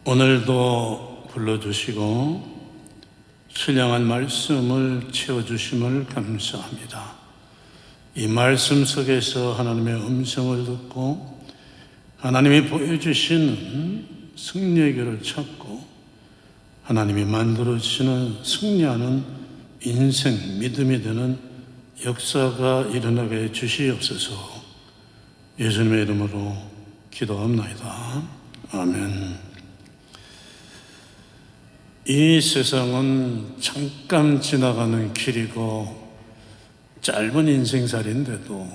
오늘도 불러주시고 신령한 말씀을 채워주심을 감사합니다. 이 말씀 속에서 하나님의 음성을 듣고 하나님이 보여주시는 승리의 길을 찾고 하나님이 만들어주시는 승리하는 인생, 믿음이 되는 역사가 일어나게 해 주시옵소서. 예수님의 이름으로 기도합나이다. 아멘. 이 세상은 잠깐 지나가는 길이고 짧은 인생살인데도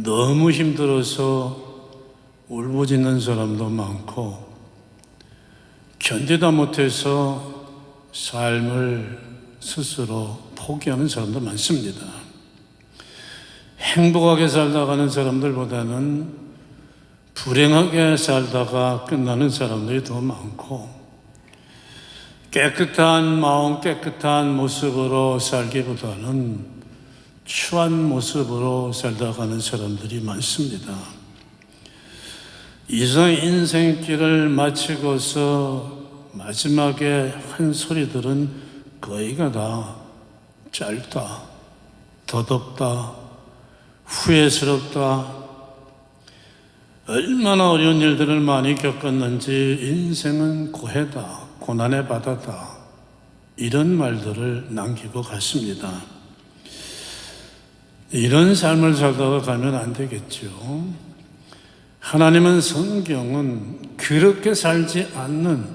너무 힘들어서 울부짖는 사람도 많고 견디다 못해서 삶을 스스로 포기하는 사람도 많습니다. 행복하게 살다가는 사람들보다는 불행하게 살다가 끝나는 사람들이 더 많고 깨끗한 마음, 깨끗한 모습으로 살기보다는 추한 모습으로 살다가는 사람들이 많습니다. 이상 인생길을 마치고서 마지막에 한 소리들은 거의가 다 짧다, 덧없다, 후회스럽다, 얼마나 어려운 일들을 많이 겪었는지 인생은 고해다, 고난의 바다다, 이런 말들을 남기고 갔습니다. 이런 삶을 살다가 가면 안 되겠죠. 하나님은 성경은 그렇게 살지 않는,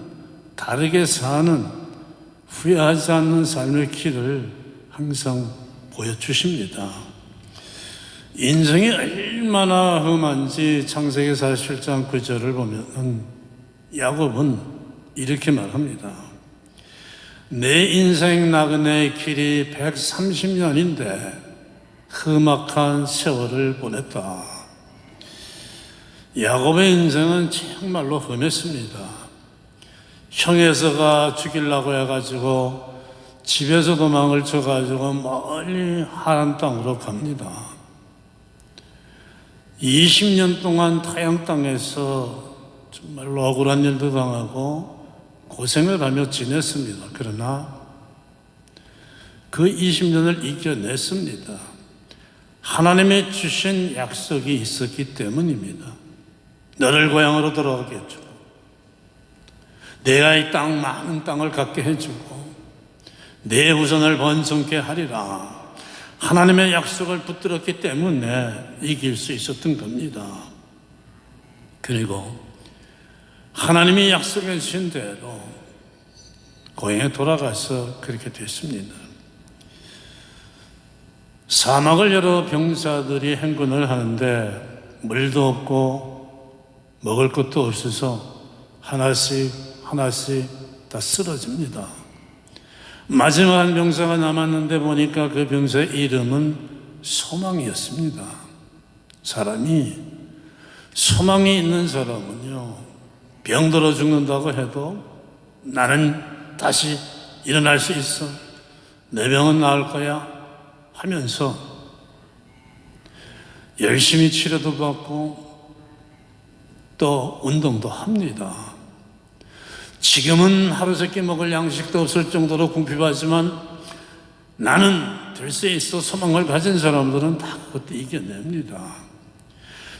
다르게 사는, 후회하지 않는 삶의 길을 항상 보여주십니다. 인생이 얼마나 험한지 창세기 47장 9절을 보면 야곱은 이렇게 말합니다. 내 인생 나그네의 길이 130년인데 험악한 세월을 보냈다. 야곱의 인생은 정말로 험했습니다. 형에서가 죽이려고 해가지고 집에서 도망을 쳐가지고 멀리 하란 땅으로 갑니다. 20년 동안 타양 땅에서 정말로 억울한 일도 당하고 고생을 하며 지냈습니다. 그러나 그 20년을 이겨냈습니다. 하나님의 주신 약속이 있었기 때문입니다. 너를 고향으로 돌아오게 해주고 내가 이 땅 많은 땅을 갖게 해주고 내 후손을 번성케 하리라. 하나님의 약속을 붙들었기 때문에 이길 수 있었던 겁니다. 그리고 하나님이 약속해 주신 대로 고향에 돌아가서 그렇게 됐습니다. 사막을 여러 병사들이 행군을 하는데 물도 없고 먹을 것도 없어서 하나씩 다 쓰러집니다. 마지막 한 병사가 남았는데 보니까 그 병사의 이름은 소망이었습니다. 사람이 소망이 있는 사람은요, 병들어 죽는다고 해도 나는 다시 일어날 수 있어, 내 병은 나을 거야 하면서 열심히 치료도 받고 또 운동도 합니다. 지금은 하루 세끼 먹을 양식도 없을 정도로 궁핍하지만 나는 될 수 있어 소망을 가진 사람들은 다 그것도 이겨냅니다.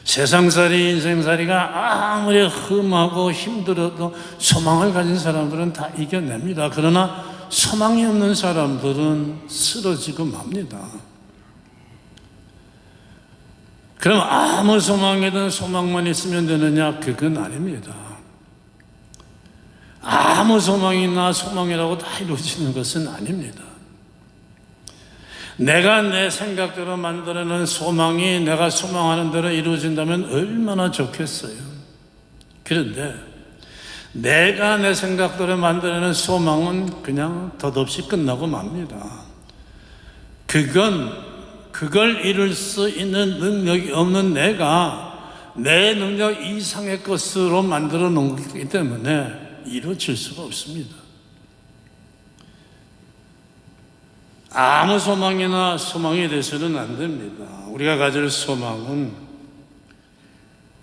세상살이, 인생살이가 아무리 험하고 힘들어도 소망을 가진 사람들은 다 이겨냅니다. 그러나 소망이 없는 사람들은 쓰러지고 맙니다. 그럼 아무 소망이든 소망만 있으면 되느냐? 그건 아닙니다. 아무 소망이나 소망이라고 다 이루어지는 것은 아닙니다. 내가 내 생각대로 만들어낸 소망이 내가 소망하는 대로 이루어진다면 얼마나 좋겠어요. 그런데 내가 내 생각대로 만들어낸 소망은 그냥 덧없이 끝나고 맙니다. 그걸 이룰 수 있는 능력이 없는 내가 내 능력 이상의 것으로 만들어 놓은 것이기 때문에 이루어질 수가 없습니다. 아무 소망이나 소망이 돼서는 안 됩니다. 우리가 가질 소망은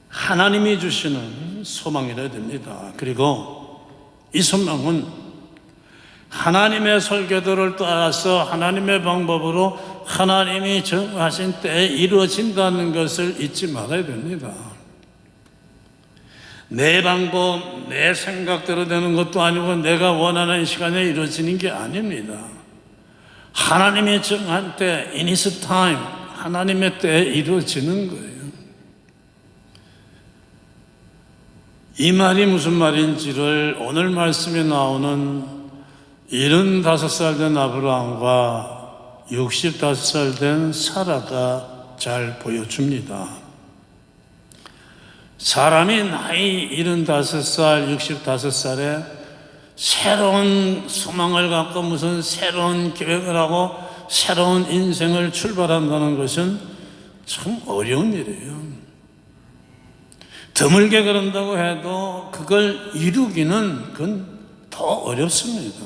하나님이 주시는 주신 소망이라 됩니다. 그리고 이 소망은 하나님의 설계도를 따라서 하나님의 방법으로 하나님이 정하신 때에 이루어진다는 것을 잊지 말아야 됩니다. 내 방법, 내 생각대로 되는 것도 아니고 내가 원하는 시간에 이루어지는 게 아닙니다. 하나님이 정한 때, in His time, 하나님의 때에 이루어지는 거예요. 이 말이 무슨 말인지를 오늘 말씀에 나오는 75살 된 아브라함과 65살 된 사라가 잘 보여줍니다. 사람이 나이 75살, 65살에 새로운 소망을 갖고 무슨 새로운 계획을 하고 새로운 인생을 출발한다는 것은 참 어려운 일이에요. 드물게 그런다고 해도 그걸 이루기는 그건 더 어렵습니다.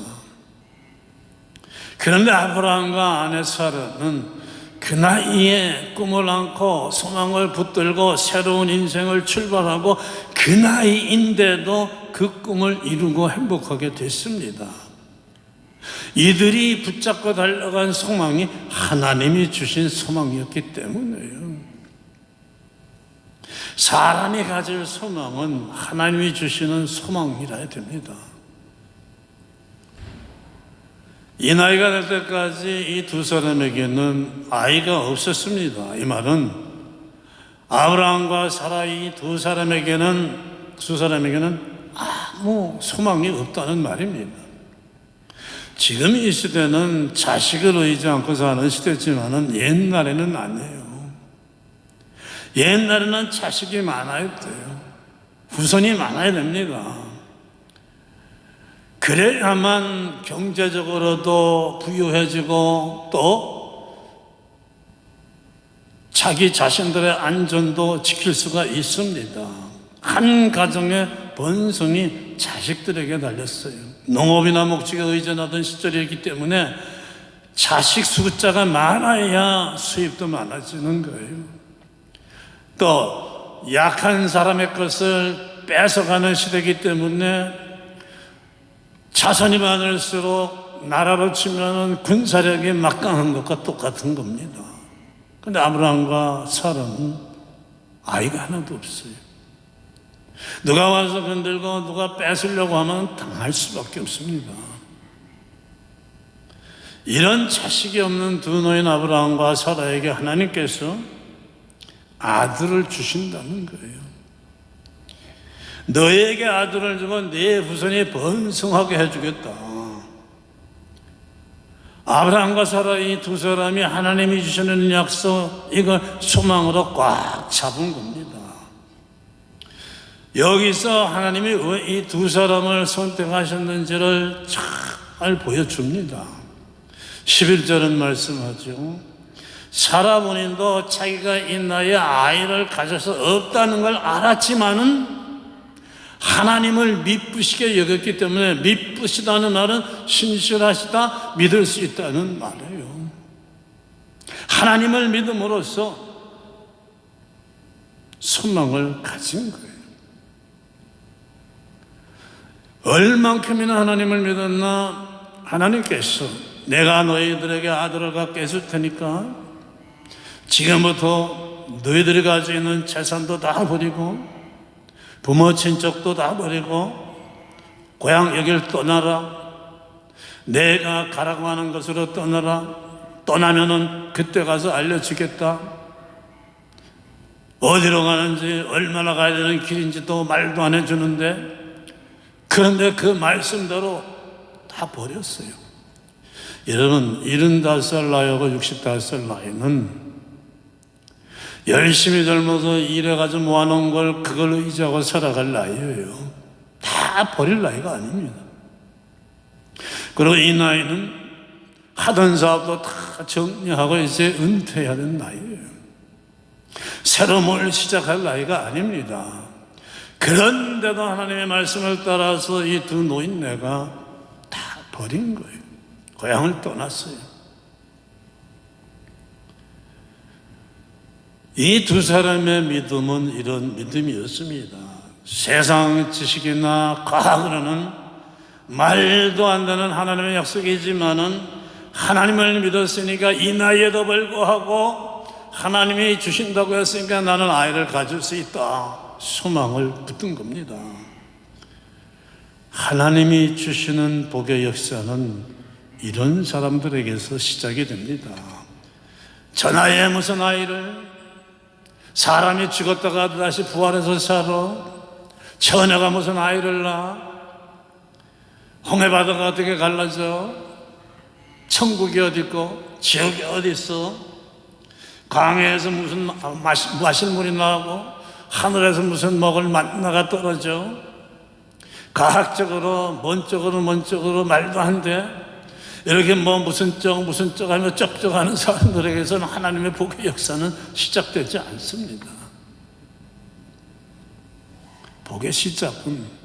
그런데 아브라함과 아내 사라는 그 나이에 꿈을 안고 소망을 붙들고 새로운 인생을 출발하고 그 나이인데도 그 꿈을 이루고 행복하게 됐습니다. 이들이 붙잡고 달려간 소망이 하나님이 주신 소망이었기 때문이에요. 사람이 가질 소망은 하나님이 주시는 소망이라야 됩니다. 이 나이가 될 때까지 이 두 사람에게는 아이가 없었습니다. 이 말은 아브라함과 사라 이 두 사람에게는 아무 소망이 없다는 말입니다. 지금 이 시대는 자식을 의지 않고 사는 시대지만은 옛날에는 아니에요. 옛날에는 자식이 많아야 돼요. 후손이 많아야 됩니다. 그래야만 경제적으로도 부유해지고 또 자기 자신들의 안전도 지킬 수가 있습니다. 한 가정의 번성이 자식들에게 달렸어요. 농업이나 목축에 의존하던 시절이었기 때문에 자식 숫자가 많아야 수입도 많아지는 거예요. 또 약한 사람의 것을 뺏어가는 시대이기 때문에 자손이 많을수록 나라로 치면 군사력이 막강한 것과 똑같은 겁니다. 그런데 아브라함과 사라는 아이가 하나도 없어요. 누가 와서 건들고 누가 뺏으려고 하면 당할 수밖에 없습니다. 이런 자식이 없는 두 노인 아브라함과 사라에게 하나님께서 아들을 주신다는 거예요. 너에게 아들을 주면 네 후손이 번성하게 해주겠다. 아브라함과 사라 이 두 사람이 하나님이 주시는 약속, 이걸 소망으로 꽉 잡은 겁니다. 여기서 하나님이 왜 이 두 사람을 선택하셨는지를 잘 보여줍니다. 11절은 말씀하죠. 사라 본인도 자기가 이 나이에 아이를 가져서 없다는 걸 알았지만은 하나님을 미쁘시게 여겼기 때문에, 미쁘시다는 말은 신실하시다, 믿을 수 있다는 말이에요. 하나님을 믿음으로써 소망을 가진 거예요. 얼만큼이나 하나님을 믿었나? 하나님께서 내가 너희들에게 아들을 갖게 해줄 테니까 지금부터 너희들이 가지고 있는 재산도 다 버리고 부모 친척도 다 버리고 고향 여길 떠나라. 내가 가라고 하는 것으로 떠나라. 떠나면은 그때 가서 알려주겠다. 어디로 가는지 얼마나 가야 되는 길인지도 말도 안 해주는데, 그런데 그 말씀대로 다 버렸어요. 여러분, 75살 나이하고 65살 나이는 열심히 젊어서 일해가지고 모아놓은 걸 그걸 의지하고 살아갈 나이예요. 다 버릴 나이가 아닙니다. 그리고 이 나이는 하던 사업도 다 정리하고 이제 은퇴해야 되는 나이예요. 새로 뭘 시작할 나이가 아닙니다. 그런데도 하나님의 말씀을 따라서 이 두 노인네가 다 버린 거예요. 고향을 떠났어요. 이 두 사람의 믿음은 이런 믿음이었습니다. 세상 지식이나 과학으로는 말도 안 되는 하나님의 약속이지만은 하나님을 믿었으니까 이 나이에도 불구하고 하나님이 주신다고 했으니까 나는 아이를 가질 수 있다. 소망을 붙든 겁니다. 하나님이 주시는 복의 역사는 이런 사람들에게서 시작이 됩니다. 저 나이에 무슨 아이를, 사람이 죽었다가 다시 부활해서 살아, 처녀가 무슨 아이를 낳아, 홍해바다가 어떻게 갈라져, 천국이 어디 있고 지옥이 어디 있어, 강에서 무슨 마실 물이 나오고 하늘에서 무슨 먹을 만나가 떨어져, 과학적으로 먼쪽으로 말도 안 돼. 이렇게 무슨 쩍 하며 쩍쩍 하는 사람들에게서는 하나님의 복의 역사는 시작되지 않습니다. 복의 시작은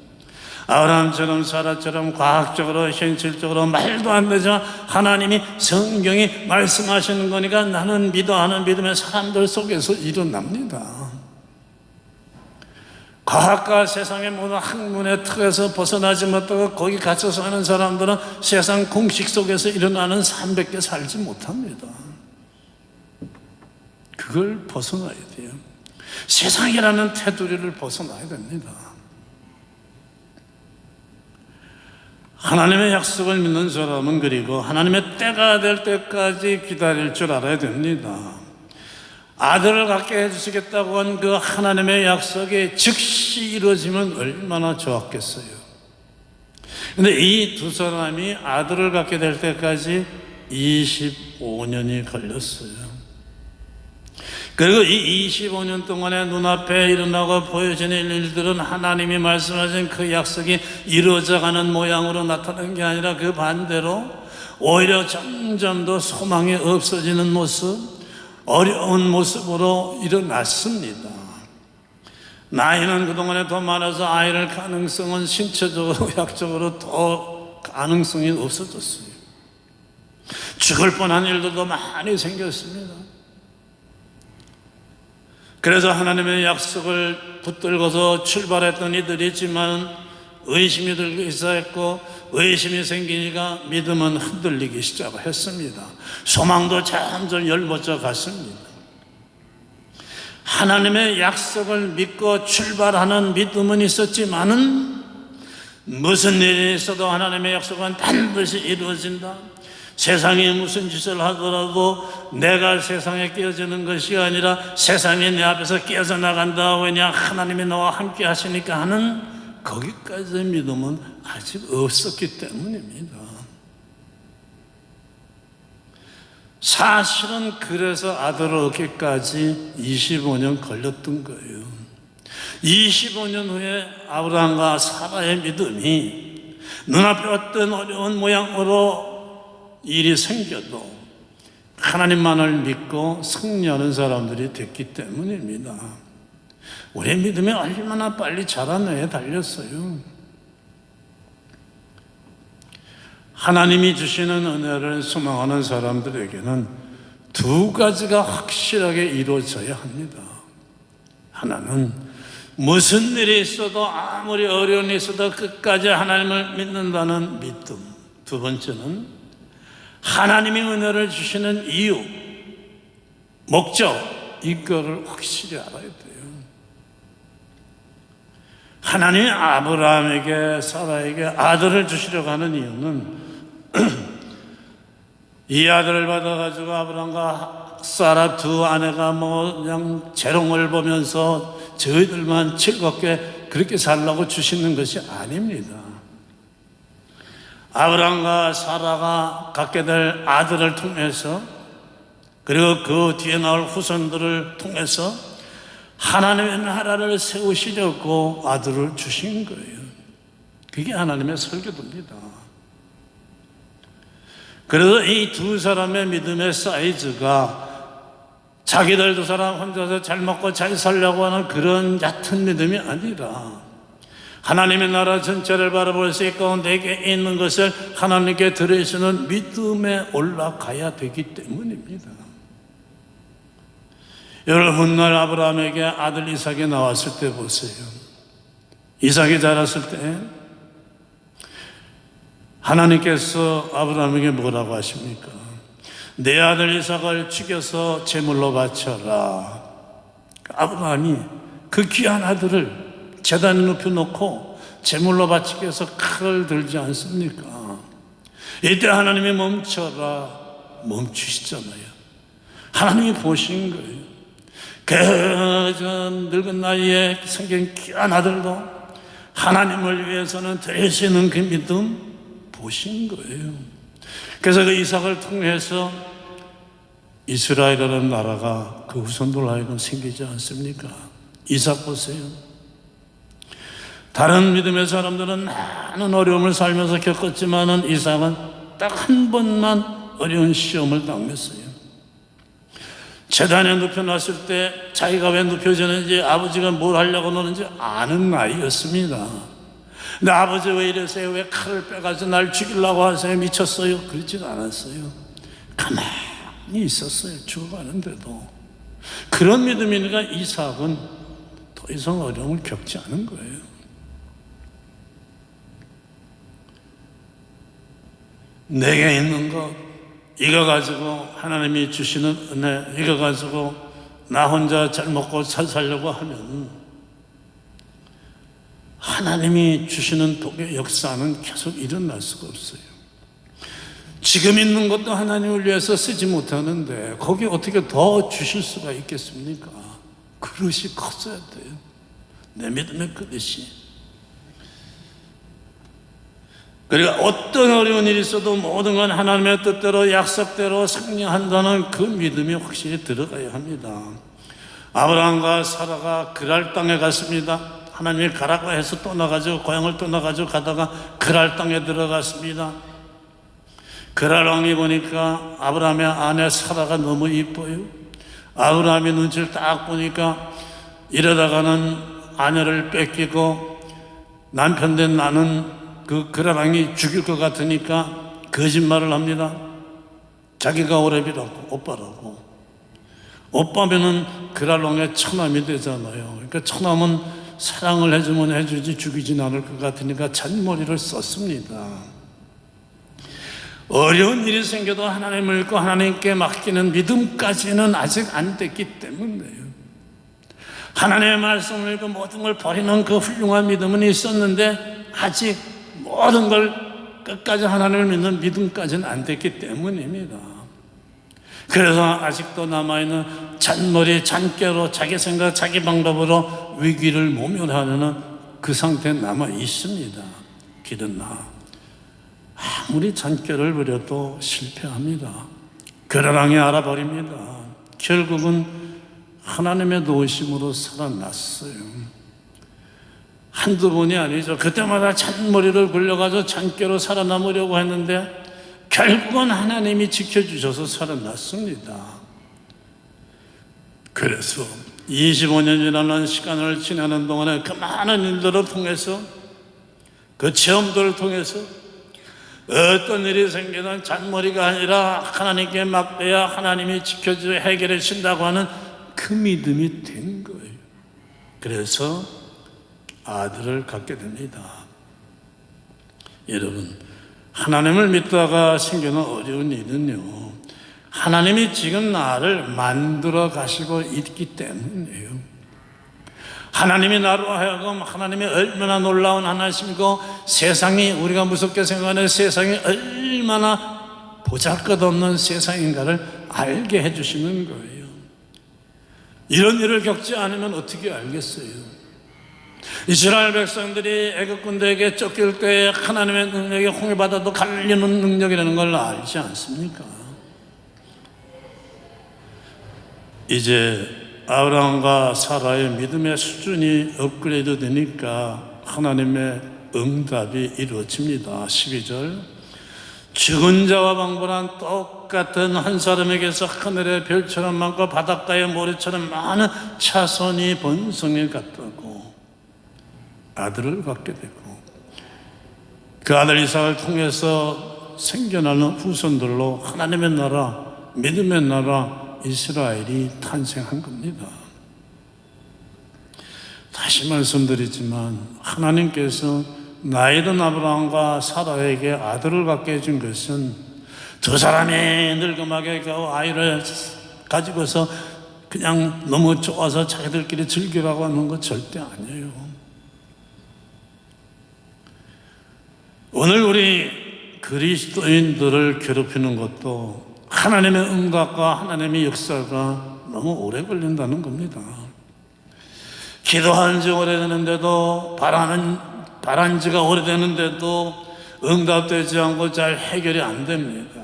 아브라함처럼 사라처럼 과학적으로 현실적으로 말도 안 되지만 하나님이 성경이 말씀하시는 거니까 나는 하는 믿음의 사람들 속에서 일어납니다. 과학과 세상의 모든 학문의 틀에서 벗어나지 못하고 거기 갇혀서 하는 사람들은 세상 공식 속에서 일어나는 삶밖에 살지 못합니다. 그걸 벗어나야 돼요. 세상이라는 테두리를 벗어나야 됩니다. 하나님의 약속을 믿는 사람은 그리고 하나님의 때가 될 때까지 기다릴 줄 알아야 됩니다. 아들을 갖게 해주시겠다고 한 그 하나님의 약속이 즉시 이루어지면 얼마나 좋았겠어요. 그런데 이 두 사람이 아들을 갖게 될 때까지 25년이 걸렸어요. 그리고 이 25년 동안에 눈앞에 일어나고 보여지는 일들은 하나님이 말씀하신 그 약속이 이루어져가는 모양으로 나타나는 게 아니라 그 반대로 오히려 점점 더 소망이 없어지는 모습, 어려운 모습으로 일어났습니다. 나이는 그동안에 더 많아서 아이를 가능성은 신체적으로 약적으로 더 가능성이 없어졌어요. 죽을 뻔한 일들도 많이 생겼습니다. 그래서 하나님의 약속을 붙들고서 출발했던 이들이지만 의심이 들기 시작했고 의심이 생기니까 믿음은 흔들리기 시작했습니다. 소망도 점점 열버져 갔습니다. 하나님의 약속을 믿고 출발하는 믿음은 있었지만은 무슨 일이 있어도 하나님의 약속은 반드시 이루어진다. 세상이 무슨 짓을 하더라도 내가 세상에 끼어지는 것이 아니라 세상이 내 앞에서 끼어져 나간다. 왜냐? 하나님이 나와 함께 하시니까 하는 거기까지의 믿음은 아직 없었기 때문입니다. 사실은 그래서 아들을 얻기까지 25년 걸렸던 거예요. 25년 후에 아브라함과 사라의 믿음이 눈앞에 어떤 어려운 모양으로 일이 생겨도 하나님만을 믿고 승리하는 사람들이 됐기 때문입니다. 우리의 믿음이 얼마나 빨리 자라나에 달렸어요. 하나님이 주시는 은혜를 소망하는 사람들에게는 두 가지가 확실하게 이루어져야 합니다. 하나는 무슨 일이 있어도 아무리 어려운 일이 있어도 끝까지 하나님을 믿는다는 믿음. 두 번째는 하나님이 은혜를 주시는 이유, 목적, 이거를 확실히 알아야 돼요. 하나님이 아브라함에게 사라에게 아들을 주시려고 하는 이유는 이 아들을 받아가지고 아브라함과 사라 두 아내가 그냥 재롱을 보면서 저희들만 즐겁게 그렇게 살라고 주시는 것이 아닙니다. 아브라함과 사라가 갖게 될 아들을 통해서 그리고 그 뒤에 나올 후손들을 통해서 하나님의 나라를 세우시려고 아들을 주신 거예요. 그게 하나님의 설교입니다. 그래서 이 두 사람의 믿음의 사이즈가 자기들 두 사람 혼자서 잘 먹고 잘 살려고 하는 그런 얕은 믿음이 아니라 하나님의 나라 전체를 바라볼 수 있고 내게 있는 것을 하나님께 드리시는 믿음에 올라가야 되기 때문입니다. 여러분, 훗날 아브라함에게 아들 이삭이 나왔을 때 보세요. 이삭이 자랐을 때 하나님께서 아브라함에게 뭐라고 하십니까? 내 아들 이삭을 죽여서 제물로 바쳐라. 아브라함이 그 귀한 아들을 제단에 눕혀놓고 제물로 바치기 위해서 칼을 들지 않습니까? 이때 하나님이 멈춰라 멈추시잖아요. 하나님이 보신 거예요. 그 늙은 나이에 생긴 귀한 아들도 하나님을 위해서는 드릴 수 있는 그 믿음 보신 거예요. 그래서 그 이삭을 통해서 이스라엘이라는 나라가 그 후손들 하여금 생기지 않습니까? 이삭 보세요. 다른 믿음의 사람들은 많은 어려움을 살면서 겪었지만은 이삭은 딱 한 번만 어려운 시험을 당했어요. 제단에 눕혀놨을 때 자기가 왜 눕혀졌는지, 아버지가 뭘 하려고 노는지 아는 나이였습니다. 근데 아버지 왜 이러세요? 왜 칼을 빼가지고 날 죽이려고 하세요? 미쳤어요? 그러지도 않았어요. 가만히 있었어요. 죽어가는데도. 그런 믿음이니까 이삭은 더 이상 어려움을 겪지 않은 거예요. 내게 있는 것, 이거 가지고 하나님이 주시는 은혜, 이거 가지고 나 혼자 잘 먹고 잘 살려고 하면 하나님이 주시는 복의 역사는 계속 일어날 수가 없어요. 지금 있는 것도 하나님을 위해서 쓰지 못하는데 거기에 어떻게 더 주실 수가 있겠습니까? 그릇이 컸어야 돼요. 내 믿음의 그릇이. 그러니까 어떤 어려운 일이 있어도 모든 건 하나님의 뜻대로 약속대로 성령한다는 그 믿음이 확실히 들어가야 합니다. 아브라함과 사라가 그랄 땅에 갔습니다. 하나님이 가라고 해서 떠나가지고 고향을 떠나가지고 가다가 그랄 땅에 들어갔습니다. 그랄 왕이 보니까 아브라함의 아내 사라가 너무 이뻐요. 아브라함이 눈치를 딱 보니까 이러다가는 아내를 뺏기고 남편 된 나는 그 그랄 왕이 죽일 것 같으니까 거짓말을 합니다. 자기가 오랩이라고, 오빠라고. 오빠면은 그랄 왕의 처남이 되잖아요. 그러니까 처남은 사랑을 해주면 해주지 죽이진 않을 것 같으니까 잔머리를 썼습니다. 어려운 일이 생겨도 하나님을 믿고 하나님께 맡기는 믿음까지는 아직 안 됐기 때문에요. 하나님의 말씀을 믿고 모든 걸 버리는 그 훌륭한 믿음은 있었는데 아직 모든 걸 끝까지 하나님을 믿는 믿음까지는 안 됐기 때문입니다. 그래서 아직도 남아있는 잔머리, 잔꾀로 자기 생각, 자기 방법으로 위기를 모면하는 그 상태에 남아 있습니다. 그러나 아무리 잔꾀를 부려도 실패합니다. 그러랑이 알아버립니다. 결국은 하나님의 도우심으로 살아났어요. 한두 번이 아니죠. 그때마다 잔머리를 굴려가지고 잔꾀로 살아남으려고 했는데 결국은 하나님이 지켜주셔서 살아났습니다. 그래서 25년이라는 시간을 지나는 동안에 그 많은 일들을 통해서 그 체험들을 통해서 어떤 일이 생기든 잔머리가 아니라 하나님께 맡겨야 하나님이 지켜주고 해결해 주신다고 하는 그 믿음이 된 거예요. 그래서 아들을 갖게 됩니다. 여러분, 하나님을 믿다가 생기는 어려운 일은요, 하나님이 지금 나를 만들어 가시고 있기 때문이에요. 하나님이 나로 하여금 하나님이 얼마나 놀라운 하나님이고 세상이 우리가 무섭게 생각하는 세상이 얼마나 보잘것없는 세상인가를 알게 해주시는 거예요. 이런 일을 겪지 않으면 어떻게 알겠어요? 이스라엘 백성들이 애굽 군대에게 쫓길 때에 하나님의 능력이 홍해바다도 갈리는 능력이라는 걸 알지 않습니까? 이제 아브라함과 사라의 믿음의 수준이 업그레이드 되니까 하나님의 응답이 이루어집니다. 12절, 죽은 자와 방불한 똑같은 한 사람에게서 하늘의 별처럼 많고 바닷가의 모래처럼 많은 자손이 번성해 갔다고 아들을 갖게 되고 그 아들 이삭을 통해서 생겨나는 후손들로 하나님의 나라, 믿음의 나라 이스라엘이 탄생한 겁니다. 다시 말씀드리지만 하나님께서 나이든 아브라함과 사라에게 아들을 갖게 해준 것은 두 사람이 늙음하게 아이를 가지고서 그냥 너무 좋아서 자기들끼리 즐기라고 하는 것 절대 아니에요. 오늘 우리 그리스도인들을 괴롭히는 것도 하나님의 응답과 하나님의 역사가 너무 오래 걸린다는 겁니다. 기도한 지 오래되는데도 바란 지가 오래되는데도 응답되지 않고 잘 해결이 안 됩니다.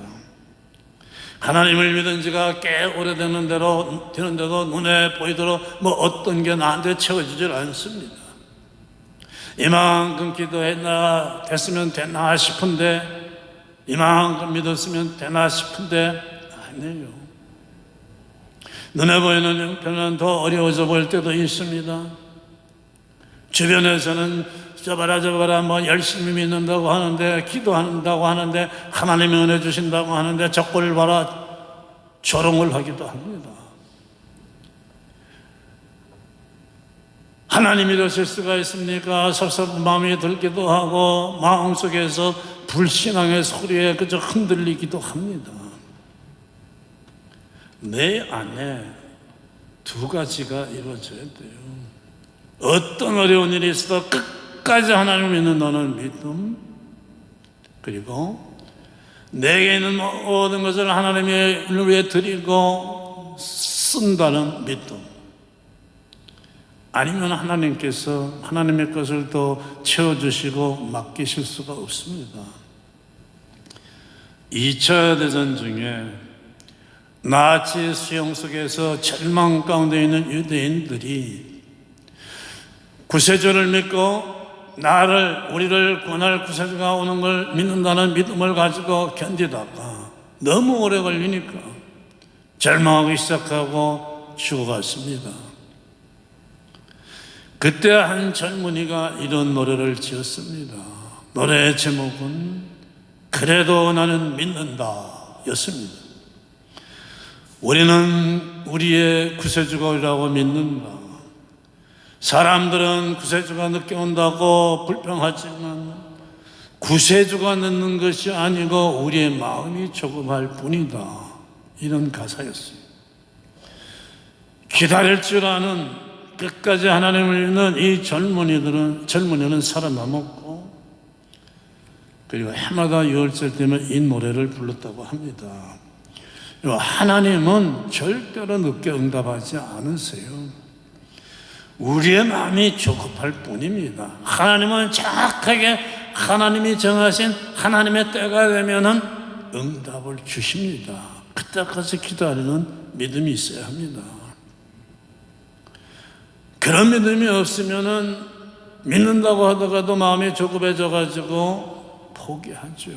하나님을 믿은 지가 꽤 오래되는데도 눈에 보이도록 어떤 게 나한테 채워지질 않습니다. 이만큼 됐으면 되나 싶은데, 이만큼 믿었으면 되나 싶은데 아니에요. 눈에 보이는 형편은 더 어려워져 보일 때도 있습니다. 주변에서는 저봐라 열심히 믿는다고 하는데, 기도한다고 하는데, 하나님이 은혜 주신다고 하는데 저꼴 봐라 조롱을 하기도 합니다. 하나님이 이러실 수가 있습니까? 섭섭한 마음이 들기도 하고 마음속에서 불신앙의 소리에 그저 흔들리기도 합니다. 내 안에 두 가지가 이루어져야 돼요. 어떤 어려운 일이 있어도 끝까지 하나님을 믿는다는 믿음, 그리고 내게 있는 모든 것을 하나님의 위해 드리고 쓴다는 믿음. 아니면 하나님께서 하나님의 것을 더 채워주시고 맡기실 수가 없습니다. 2차 대전 중에 나치 수용 속에서 절망 가운데 있는 유대인들이 구세주를 믿고 우리를 구원할 구세주가 오는 걸 믿는다는 믿음을 가지고 견디다가 너무 오래 걸리니까 절망하기 시작하고 죽어갔습니다. 그때 한 젊은이가 이런 노래를 지었습니다. 노래의 제목은 그래도 나는 믿는다 였습니다. 우리는 우리의 구세주가 오리라고 믿는다. 사람들은 구세주가 늦게 온다고 불평하지만 구세주가 늦는 것이 아니고 우리의 마음이 조급할 뿐이다. 이런 가사였어요. 기다릴 줄 아는 끝까지 하나님을 믿는 이 젊은이는 살아남았고, 그리고 해마다 유월절 때면 이 노래를 불렀다고 합니다. 하나님은 절대로 늦게 응답하지 않으세요. 우리의 마음이 조급할 뿐입니다. 하나님은 정확하게 하나님이 정하신 하나님의 때가 되면은 응답을 주십니다. 그때까지 기다리는 믿음이 있어야 합니다. 그런 믿음이 없으면은 믿는다고 하다가도 마음이 조급해져 가지고 포기하죠.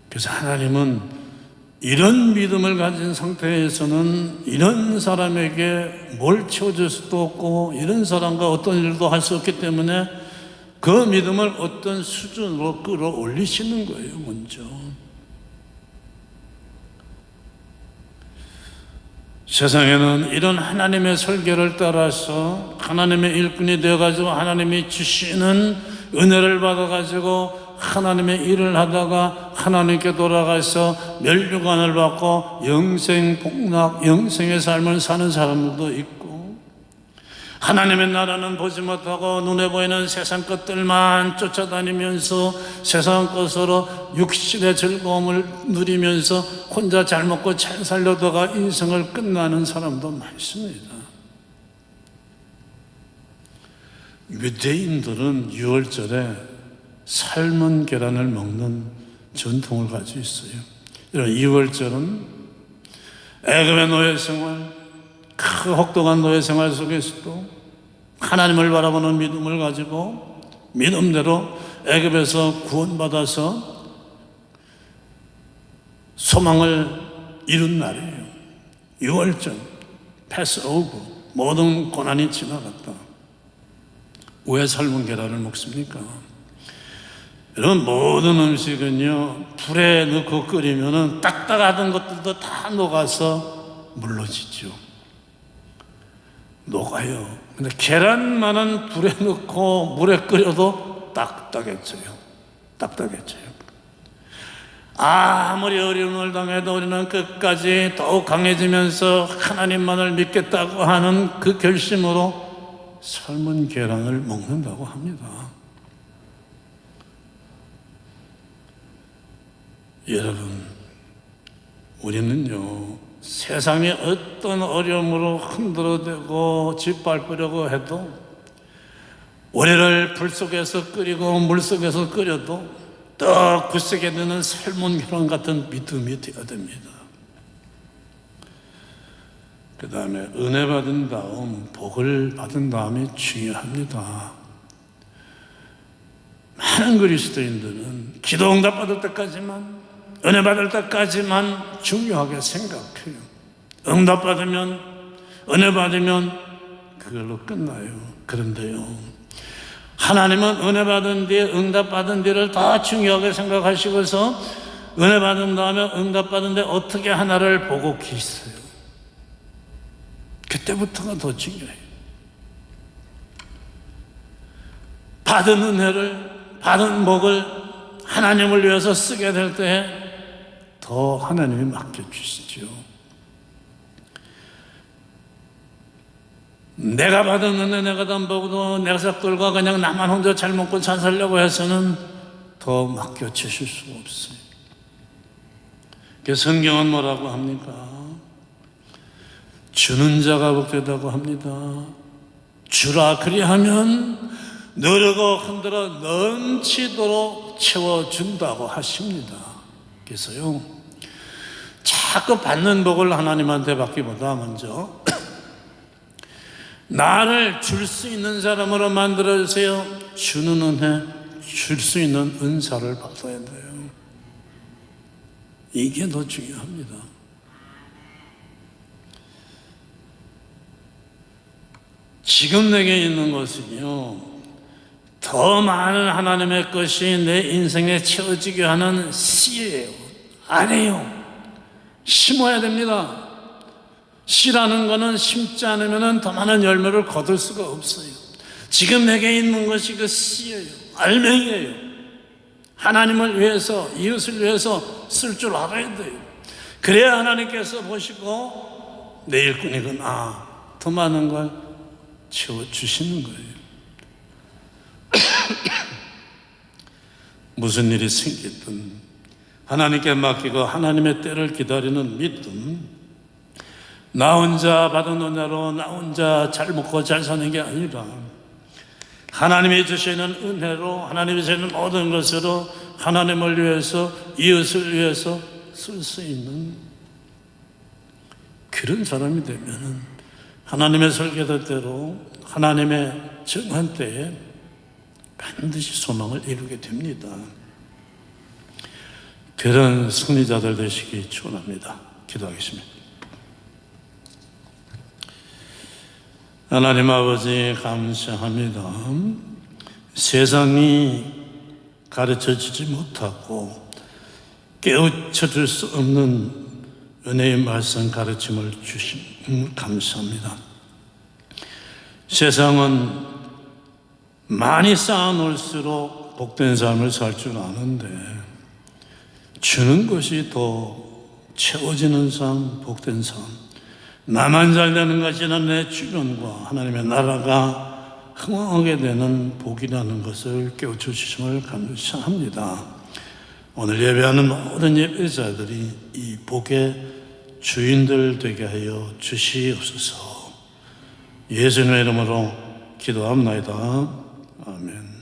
그래서 하나님은 이런 믿음을 가진 상태에서는 이런 사람에게 뭘 채워줄 수도 없고 이런 사람과 어떤 일도 할 수 없기 때문에 그 믿음을 어떤 수준으로 끌어올리시는 거예요. 먼저 세상에는 이런 하나님의 설계를 따라서 하나님의 일꾼이 되어가지고 하나님이 주시는 은혜를 받아가지고 하나님의 일을 하다가 하나님께 돌아가서 멸류관을 받고 영생 복락, 영생의 삶을 사는 사람들도 있고, 하나님의 나라는 보지 못하고 눈에 보이는 세상 것들만 쫓아다니면서 세상 것으로 육신의 즐거움을 누리면서 혼자 잘 먹고 잘 살려다가 인생을 끝나는 사람도 많습니다. 유대인들은 유월절에 삶은 계란을 먹는 전통을 가지고 있어요. 이런 유월절은 애굽의 노예 생활, 그 혹독한 노예 생활 속에서도 하나님을 바라보는 믿음을 가지고 믿음대로 애굽에서 구원받아서 소망을 이룬 날이에요. 유월절, 패스오브, 모든 고난이 지나갔다. 왜 삶은 계란을 먹습니까? 여러분, 모든 음식은요, 불에 넣고 끓이면 딱딱하던 것들도 다 녹아서 물러지죠. 녹아요. 근데 계란만은 불에 넣고 물에 끓여도 딱딱해져요. 딱딱해져요. 아무리 어려움을 당해도 우리는 끝까지 더욱 강해지면서 하나님만을 믿겠다고 하는 그 결심으로 삶은 계란을 먹는다고 합니다. 여러분, 우리는요, 세상의 어떤 어려움으로 흔들어대고 짓밟으려고 해도 우리를 불 속에서 끓이고 물 속에서 끓여도 더 굳세게 되는 삶은 계란 같은 믿음이 되어야 됩니다. 그 다음에 은혜 받은 다음 복을 받은 다음이 중요합니다. 많은 그리스도인들은 기도 응답 받을 때까지만, 은혜 받을 때까지만 중요하게 생각해요. 응답 받으면, 은혜 받으면 그걸로 끝나요. 그런데요, 하나님은 은혜 받은 뒤에 응답 받은 뒤를 더 중요하게 생각하시고서 은혜 받은 다음에 응답 받은 뒤에 어떻게 하나를 보고 계세요. 그때부터가 더 중요해요. 받은 은혜를, 받은 복을 하나님을 위해서 쓰게 될 때 더 하나님이 맡겨주시죠. 내가 받은 은혜, 내가 받은 복도 내 가족들과 그냥 나만 혼자 잘 먹고 잘 살려고 해서는 더 맡겨주실 수가 없어요. 그래서 성경은 뭐라고 합니까? 주는 자가 복되다고 합니다. 주라 그리하면 누르고 흔들어 넘치도록 채워준다고 하십니다. 그래서요, 자꾸 받는 복을 하나님한테 받기보다 먼저 나를 줄 수 있는 사람으로 만들어주세요. 주는 은혜, 줄 수 있는 은사를 받아야 돼요. 이게 더 중요합니다. 지금 내게 있는 것은요, 더 많은 하나님의 것이 내 인생에 채워지게 하는 씨예요. 아니에요. 심어야 됩니다. 씨라는 것은 심지 않으면 더 많은 열매를 거둘 수가 없어요. 지금 내게 있는 것이 그 씨예요. 알맹이에요. 하나님을 위해서, 이웃을 위해서 쓸 줄 알아야 돼요. 그래야 하나님께서 보시고 내 일꾼이구나, 더 많은 걸 채워주시는 거예요. 무슨 일이 생기든 하나님께 맡기고 하나님의 때를 기다리는 믿음, 나 혼자 받은 은혜로 나 혼자 잘 먹고 잘 사는 게 아니라 하나님이 주시는 은혜로, 하나님이 주시는 모든 것으로 하나님을 위해서, 이웃을 위해서 쓸 수 있는 그런 사람이 되면 하나님의 설계대로 하나님의 정한 때에 반드시 소망을 이루게 됩니다. 그런 승리자들 되시기 축원합니다. 기도하겠습니다. 하나님 아버지, 감사합니다. 세상이 가르쳐주지 못하고 깨우쳐줄 수 없는 은혜의 말씀 가르침을 주심 감사합니다. 세상은 많이 쌓아놓을수록 복된 삶을 살 줄 아는데 주는 것이 더 채워지는 삶, 복된 삶, 나만 잘 되는 것이 아니라 내 주변과 하나님의 나라가 흥왕하게 되는 복이라는 것을 깨우쳐 주심을 감사합니다. 오늘 예배하는 모든 예배자들이 이 복의 주인들 되게 하여 주시옵소서. 예수님의 이름으로 기도합니다. 아멘.